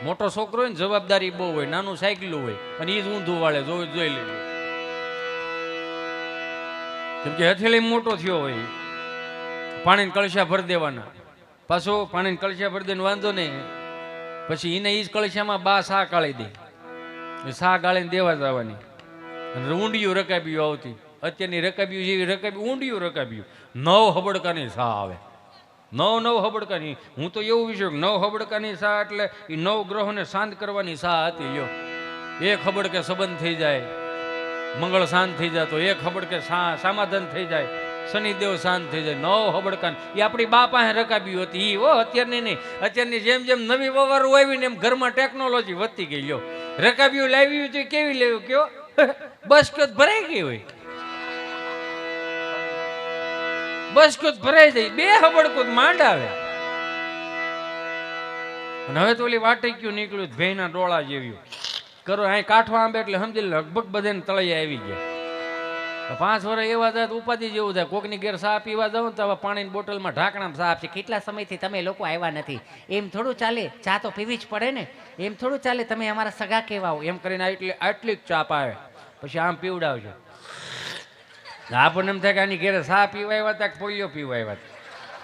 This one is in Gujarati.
મોટો છોકરો હોય ને જવાબદારી બહુ હોય, નાનું સાયકલું હોય અને એ જ ઊંધું વાળે જોઈ લેવું. કેમ કે હથેળી મોટો થયો હોય, પાણીને કળશા ભરી દેવાના, પાછો પાણીને કળશા ભરી દઈને વાંધો નહીં, પછી એને એ જ કળશામાં બા સા કાળી દે, એ સા ગાળીને દેવા જવાની, અને ઊંડિયું રકાબ્યું આવતી. અત્યારની રકાબ્યું જેવી રકાબ્યું, ઊંડિયું રકાબ્યું, 9 હબડકાની સા આવે, 9 હબડકાની. હું તો એવું વિચાર્યું કે 9 હબડકાની સા એટલે એ 9 ગ્રહોને શાંત કરવાની સા હતી. લ્યો, એક હબડકે સંબંધ થઈ જાય, મંગળ શાંત થઈ જાય, તો એક હબડકે સમાધાન થઈ જાય, શનિદેવ શાંત થઈ જાય. 9 હબડકા એ આપણી બા પાસે રકાબ્યું હતી. ઓ અત્યારની નહીં, અત્યારની જેમ જેમ નવી વવારો આવી ને એમ ઘરમાં ટેકનોલોજી વધતી ગઈ. લ્યો, રકાબ્યું લાવ્યું તો કેવી લેવું કયો, બસ કયો ભરાઈ ગઈ હોય, બસ કયો ભરાઈ જાય, 2 હબડકો માંડ આવે. અને હવે તો ઓલી વાટક્યું નીકળ્યું ભેના ડોળા જેવ્યું કરો, અહીં કાઠવા આંબે એટલે સમજી લગભગ બધાને તળિયે આવી ગયા. 5 વર્ષ એવા થાય ઉપાધિ જેવું થાય. કોકની ઘેર સા પીવા જાવ ને તો હવે પાણીની બોટલમાં ઢાંકણામાં સા આપશે. કેટલા સમયથી તમે લોકો આવ્યા નથી, એમ થોડું ચાલે, ચા તો પીવી જ પડે ને, એમ થોડું ચાલે, તમે અમારા સગા કેવા હો. એમ કરીને આટલી જ ચા પાવે, પછી આમ પીવડાવજો. આપણને એમ થાય કે આની ઘેરે સા પીવા આવ્યા હતા કે પોલિયો પીવા આવ્યા હતા.